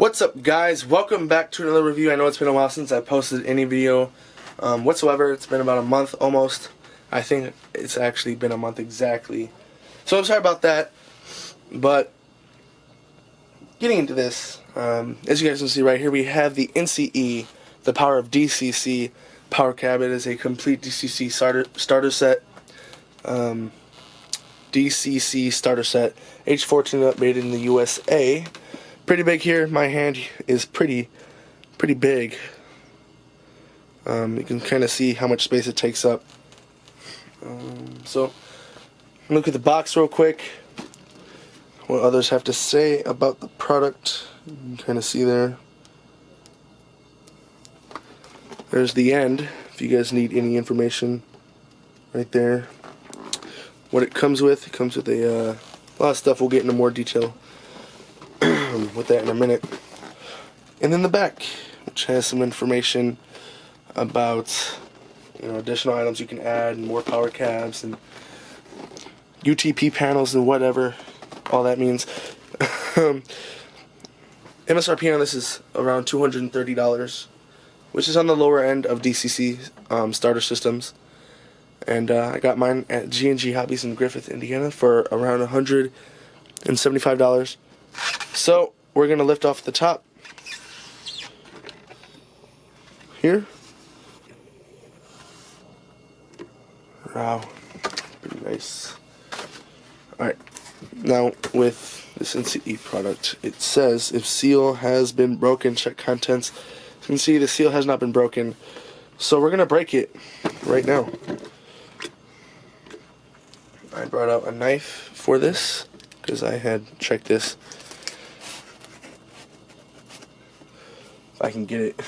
What's up, guys? Welcome back to another review. I know it's been a while since I posted any video whatsoever. It's been about a month almost. I think it's actually been a month exactly. So I'm sorry about that. But getting into this, as you guys can see right here, we have the NCE, the power of DCC power cab. It is a complete DCC starter set. DCC starter set, H14 up, made in the USA. Pretty big here. My hand is pretty big. You can kind of see how much space it takes up. So look at the box real quick. What others have to say about the product. You can kind of see there. There's the end. If you guys need any information, right there. What it comes with a lot of stuff. We'll get into more detail with that in a minute. And then the back, which has some information about additional items you can add, and more power cabs and UTP panels and whatever all that means. MSRP on this is around $230, which is on the lower end of DCC starter systems. And I got mine at G&G Hobbies in Griffith, Indiana for around $175. So we're going to lift off the top here. Wow, pretty nice. Alright, now with this NCE product, it says if seal has been broken, check contents. You can see the seal has not been broken, so we're going to break it right now. I brought out a knife for this because I had checked this. If I can get it.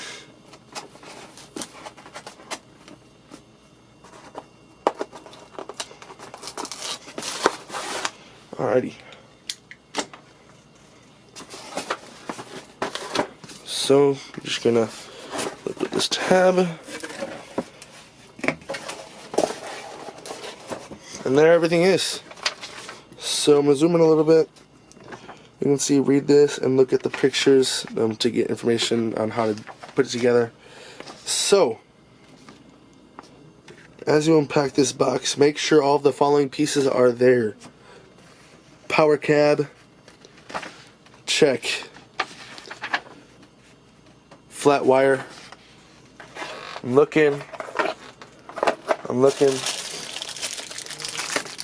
Alrighty. So I'm just gonna lift up this tab. And there everything is. So I'm gonna zoom in a little bit. You can see, read this, and look at the pictures to get information on how to put it together. So, as you unpack this box, make sure all of the following pieces are there. Power cab, check. Flat wire. I'm looking.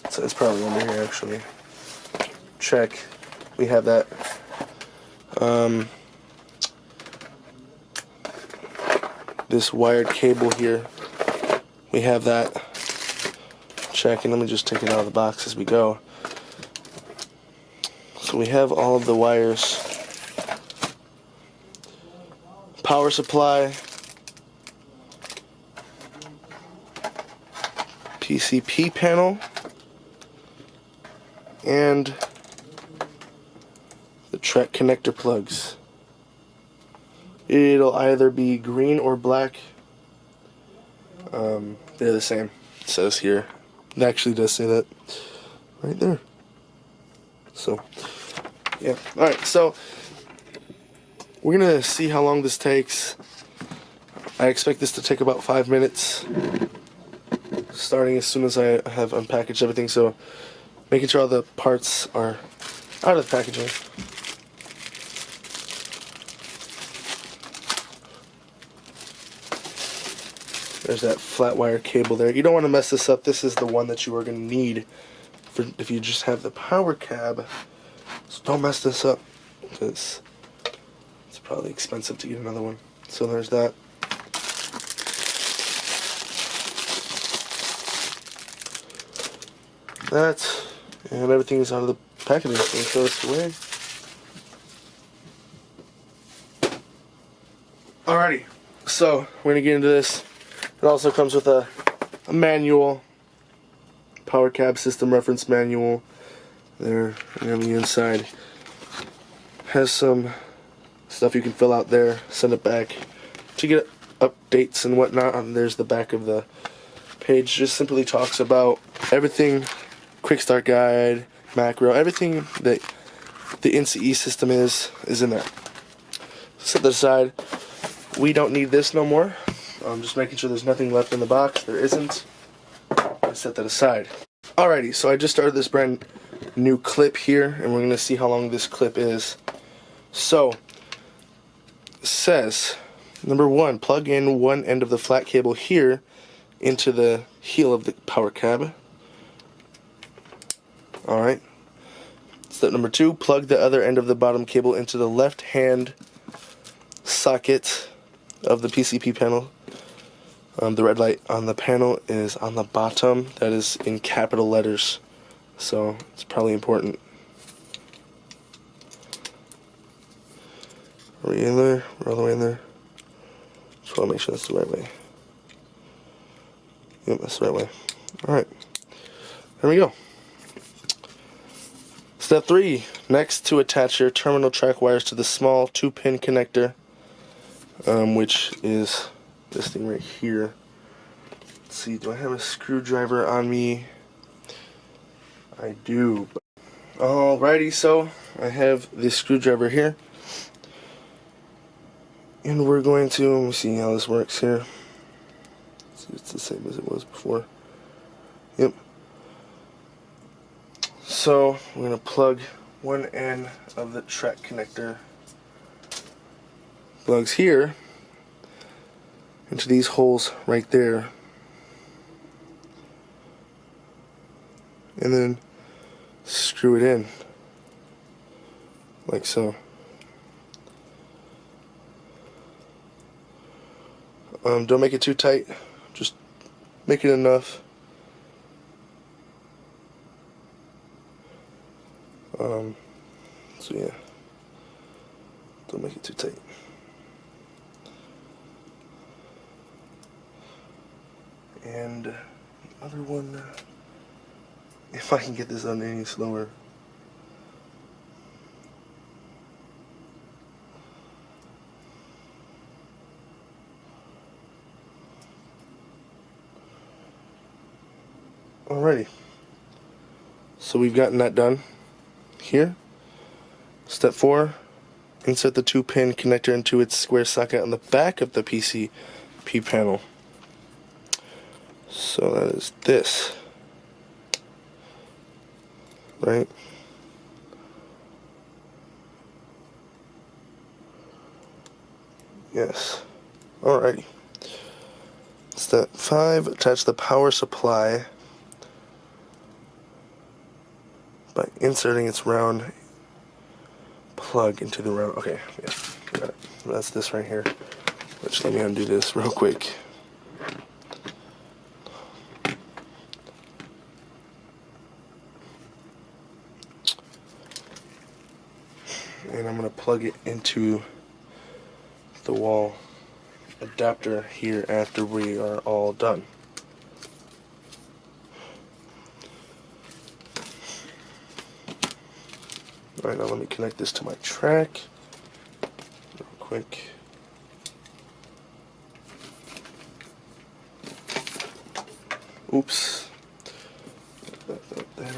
So it's probably under here actually. Check. We have that. This wired cable here. We have that. Check. And let me just take it out of the box as we go. So we have all of the wires. Power supply. PCP panel. And the track connector plugs. It'll either be green or black. They're the same. It says here. It actually does say that right there. So, yeah. Alright, so we're gonna see how long this takes. I expect this to take about 5 minutes, starting as soon as I have unpackaged everything. So making sure all the parts are out of the packaging. There's that flat wire cable there. You don't want to mess this up. This is the one that you are going to need for if you just have the power cab. So don't mess this up, because it's probably expensive to get another one. So there's that. And everything is out of the packaging, so we throw this away. Alrighty, so we're going to get into this. It also comes with a manual, power cab system reference manual there, and on the inside has some stuff you can fill out there, send it back to get updates and whatnot. And there's the back of the page. Just simply talks about everything, quick start guide, macro, everything that the NCE system is in there. set that aside. We don't need this no more. I'm just making sure there's nothing left in the box. There isn't. I set that aside. Alrighty, so I just started this brand new clip here, and we're going to see how long this clip is. So, it says, number 1, plug in one end of the flat cable here into the heel of the power cab. Alright. Step number 2, plug the other end of the bottom cable into the left hand socket of the PCP panel. The red light on the panel is on the bottom. That is in capital letters, so it's probably important. Are we in there? We're all the way in there. Just want to make sure that's the right way. Yep, that's the right way. Alright, there we go. Step 3, next, to attach your terminal track wires to the small 2-pin connector, which is this thing right here. Let's see, do I have a screwdriver on me? I do. Alrighty, so I have this screwdriver here. And we're going to, let me see how this works here. See, it's the same as it was before. Yep. So we're going to plug one end of the track connector plugs here into these holes right there, and then screw it in like so. Don't make it too tight, just make it enough. So yeah, don't make it too tight. And the other one, if I can get this on any slower. Alrighty, so we've gotten that done here. Step 4, insert the 2-pin connector into its square socket on the back of the PCP panel. So that is this, right? Yes. Alrighty. Step 5, attach the power supply by inserting its round plug into the round. Okay, yeah, got it. That's this right here. Which, let me undo this real quick. And I'm going to plug it into the wall adapter here after we are all done. Alright, now let me connect this to my track real quick. Oops. Put that there.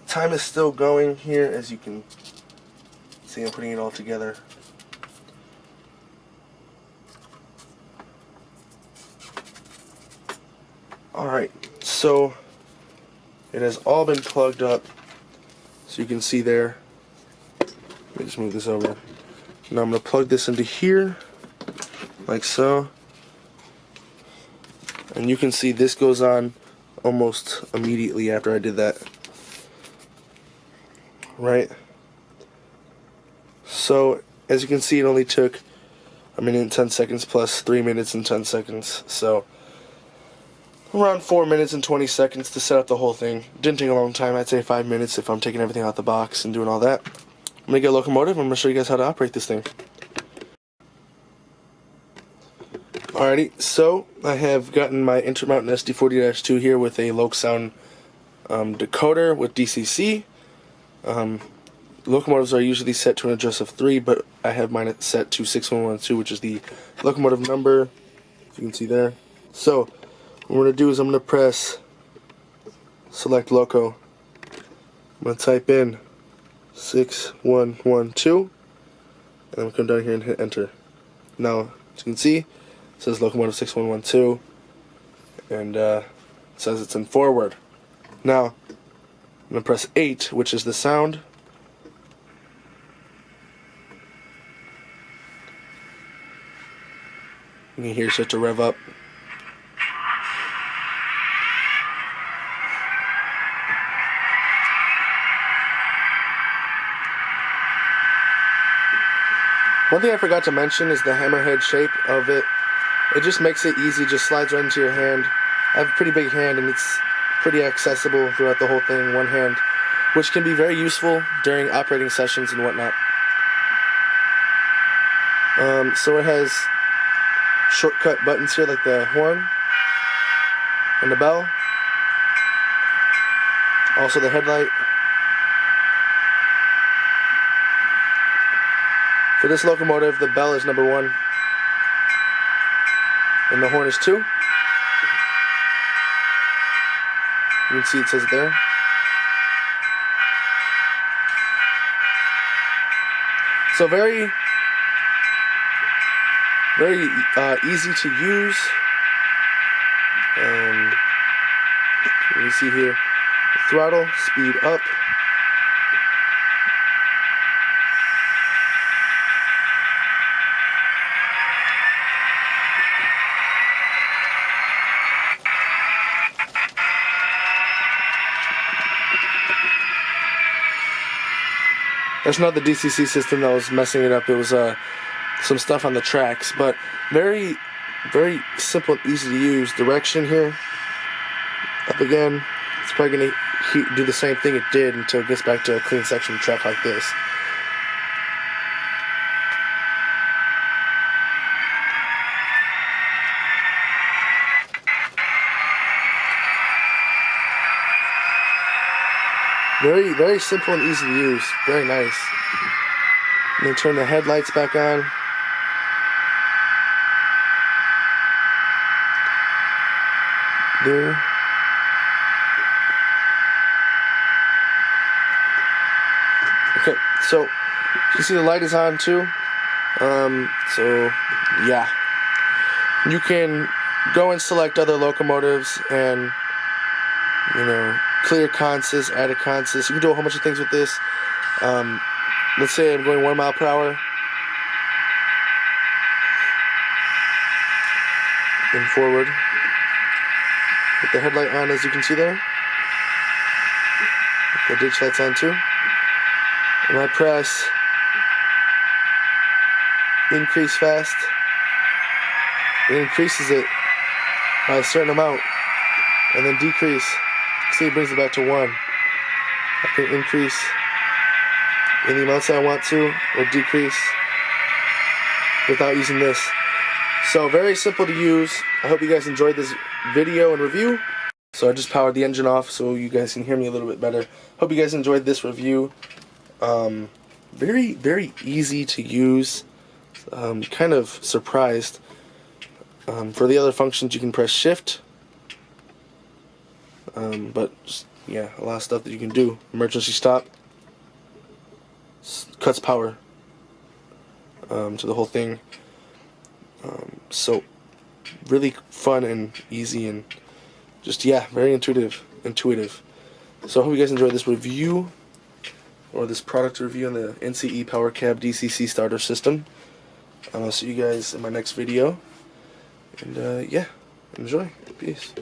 Time is still going here, as you can see. I'm putting it all together. Alright, so it has all been plugged up, so you can see there. Let me just move this over. Now I'm going to plug this into here, like so. And you can see this goes on almost immediately after I did that. Right? So, as you can see, it only took a minute and 10 seconds plus 3 minutes and 10 seconds. So, around 4 minutes and 20 seconds to set up the whole thing. Didn't take a long time. I'd say 5 minutes if I'm taking everything out the box and doing all that. I'm going to get a locomotive. I'm going to show you guys how to operate this thing. Alrighty, so I have gotten my Intermountain SD40-2 here with a Loc-Sound decoder with DCC. Locomotives are usually set to an address of 3, but I have mine set to 6112, which is the locomotive number, as you can see there. So, what we're going to do is I'm going to press select loco. I'm going to type in 6112, and then we'll come down here and hit enter. Now, as you can see, it says locomotive 6112, and it says it's in forward. Now, I'm going to press 8, which is the sound. You can hear it start to rev up. One thing I forgot to mention is the hammerhead shape of it. It just makes it easy, just slides right into your hand. I have a pretty big hand and it's pretty accessible throughout the whole thing, one hand, which can be very useful during operating sessions and whatnot. So it has shortcut buttons here like the horn and the bell. Also the headlight. For this locomotive, the bell is number 1 and the horn is 2. You can see it says it there. So very easy to use. You see here, throttle, speed up. That's not the DCC system that was messing it up. It was some stuff on the tracks, but very simple and easy to use. Direction here, up again. It's probably going to do the same thing it did until it gets back to a clean section track like this. Very simple and easy to use. Very nice. And then turn the headlights back on. There. Okay, so you see the light is on too. So yeah, you can go and select other locomotives and clear consist, add a consist. You can do a whole bunch of things with this. Let's say I'm going 1 mile per hour. And forward. With the headlight on, as you can see there. The ditch light's on too. And I press increase fast. It increases it by a certain amount. And then decrease. See, it brings it back to 1. I can increase in the amounts that I want to, or decrease without using this. So very simple to use. I hope you guys enjoyed this video and review. So I just powered the engine off so you guys can hear me a little bit better. Hope you guys enjoyed this review. Very easy to use. Kind of surprised. For the other functions, you can press shift. But yeah, a lot of stuff that you can do. Emergency stop, cuts power to the whole thing. So really fun and easy and just, yeah, very intuitive. So I hope you guys enjoyed this review, or this product review on the NCE Power Cab DCC starter system. I'll see you guys in my next video, and yeah, enjoy. Peace.